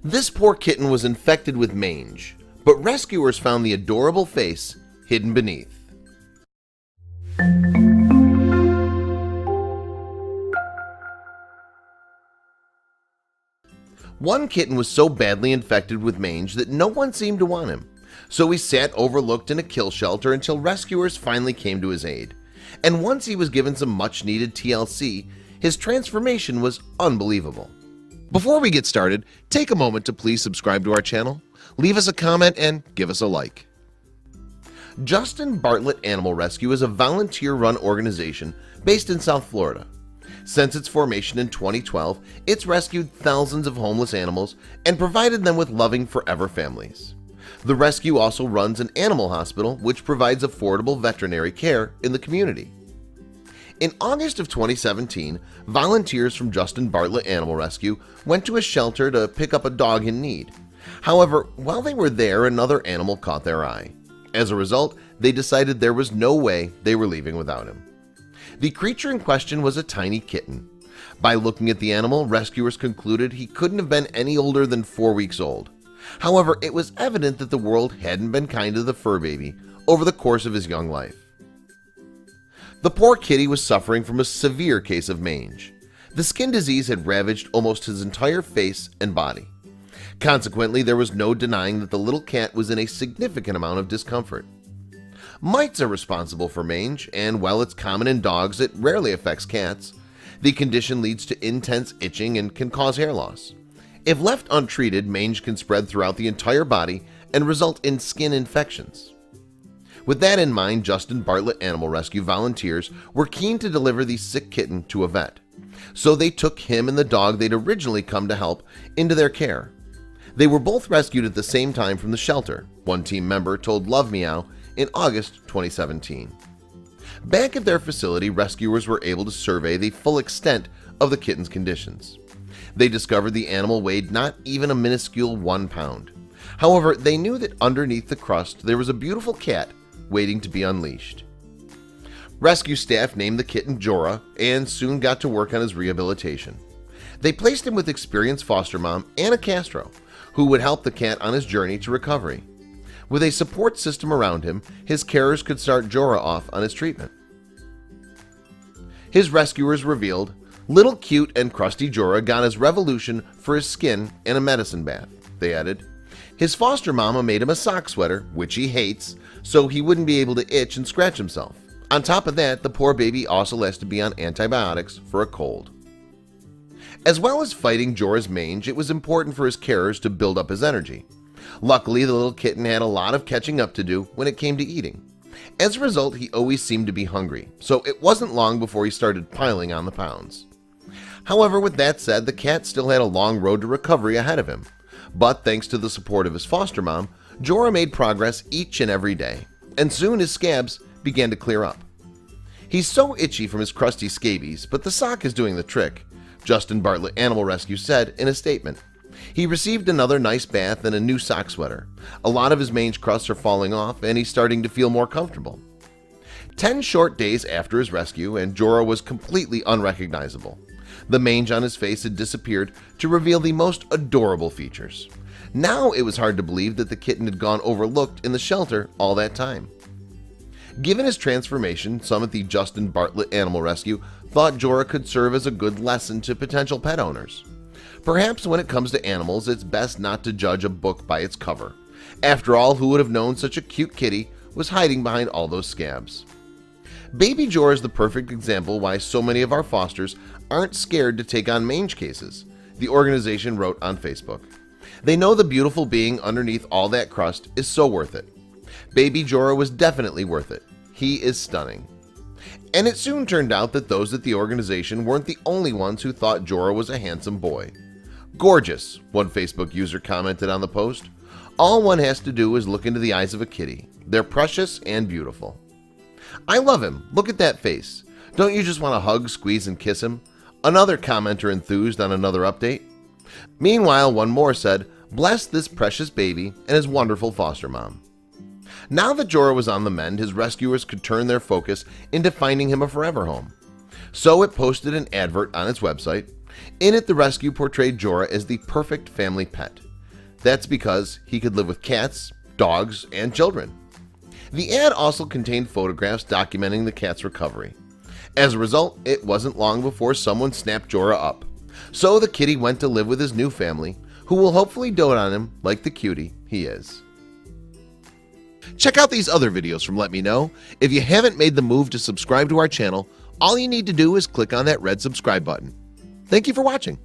This poor kitten was infected with mange, but rescuers found the adorable face hidden beneath. One kitten was so badly infected with mange that no one seemed to want him, so he sat overlooked in a kill shelter until rescuers finally came to his aid. And once he was given some much-needed TLC, his transformation was unbelievable. Before we get started, take a moment to please subscribe to our channel, leave us a comment, and give us a like. Justin Bartlett Animal Rescue is a volunteer-run organization based in South Florida. Since its formation in 2012, it's rescued thousands of homeless animals and provided them with loving forever families. The rescue also runs an animal hospital which provides affordable veterinary care in the community. In August of 2017, volunteers from Justin Bartlett Animal Rescue went to a shelter to pick up a dog in need. However, while they were there, another animal caught their eye. As a result, they decided there was no way they were leaving without him. The creature in question was a tiny kitten. By looking at the animal, rescuers concluded he couldn't have been any older than 4 weeks old. However, it was evident that the world hadn't been kind to the fur baby over the course of his young life. The poor kitty was suffering from a severe case of mange. The skin disease had ravaged almost his entire face and body. Consequently, there was no denying that the little cat was in a significant amount of discomfort. Mites are responsible for mange, and while it's common in dogs, it rarely affects cats. The condition leads to intense itching and can cause hair loss. If left untreated, mange can spread throughout the entire body and result in skin infections. With that in mind, Justin Bartlett Animal Rescue volunteers were keen to deliver the sick kitten to a vet. So they took him and the dog they'd originally come to help into their care. They were both rescued at the same time from the shelter, one team member told Love Meow in August 2017. Back at their facility, rescuers were able to survey the full extent of the kitten's conditions. They discovered the animal weighed not even a minuscule 1 pound. However, they knew that underneath the crust there was a beautiful cat waiting to be unleashed. Rescue staff named the kitten Jorah and soon got to work on his rehabilitation. They placed him with experienced foster mom Anna Castro, who would help the cat on his journey to recovery. With a support system around him, his carers could start Jorah off on his treatment. His rescuers revealed, little cute and crusty Jorah got his revolution for his skin and a medicine bath. They added, his foster mama made him a sock sweater, which he hates, so he wouldn't be able to itch and scratch himself. On top of that, the poor baby also has to be on antibiotics for a cold. As well as fighting Jorah's mange, it was important for his carers to build up his energy. Luckily, the little kitten had a lot of catching up to do when it came to eating. As a result, he always seemed to be hungry, so it wasn't long before he started piling on the pounds. However, with that said, the cat still had a long road to recovery ahead of him. But thanks to the support of his foster mom, Jorah made progress each and every day, and soon his scabs began to clear up. He's so itchy from his crusty scabies, but the sock is doing the trick, Justin Bartlett Animal Rescue said in a statement. He received another nice bath and a new sock sweater. A lot of his mange crusts are falling off and he's starting to feel more comfortable. 10 short days after his rescue and Jorah was completely unrecognizable. The mange on his face had disappeared to reveal the most adorable features. Now it was hard to believe that the kitten had gone overlooked in the shelter all that time. Given his transformation, some at the Justin Bartlett Animal Rescue thought Jorah could serve as a good lesson to potential pet owners. Perhaps when it comes to animals, it's best not to judge a book by its cover. After all, who would have known such a cute kitty was hiding behind all those scabs? Baby Jorah is the perfect example why so many of our fosters aren't scared to take on mange cases, the organization wrote on Facebook. They know the beautiful being underneath all that crust is so worth it. Baby Jorah was definitely worth it. He is stunning. And it soon turned out that those at the organization weren't the only ones who thought Jorah was a handsome boy. Gorgeous, one Facebook user commented on the post. All one has to do is look into the eyes of a kitty. They're precious and beautiful. I love him. Look at that face. Don't you just want to hug, squeeze, and kiss him? Another commenter enthused on another update. Meanwhile, one more said, bless this precious baby and his wonderful foster mom. Now that Jorah was on the mend, his rescuers could turn their focus into finding him a forever home. So it posted an advert on its website. In it, the rescue portrayed Jorah as the perfect family pet. That's because he could live with cats, dogs, and children. The ad also contained photographs documenting the cat's recovery. As a result, it wasn't long before someone snapped Jorah up. So the kitty went to live with his new family, who will hopefully dote on him like the cutie he is. Check out these other videos from Let Me Know. If you haven't made the move to subscribe to our channel, all you need to do is click on that red subscribe button. Thank you for watching.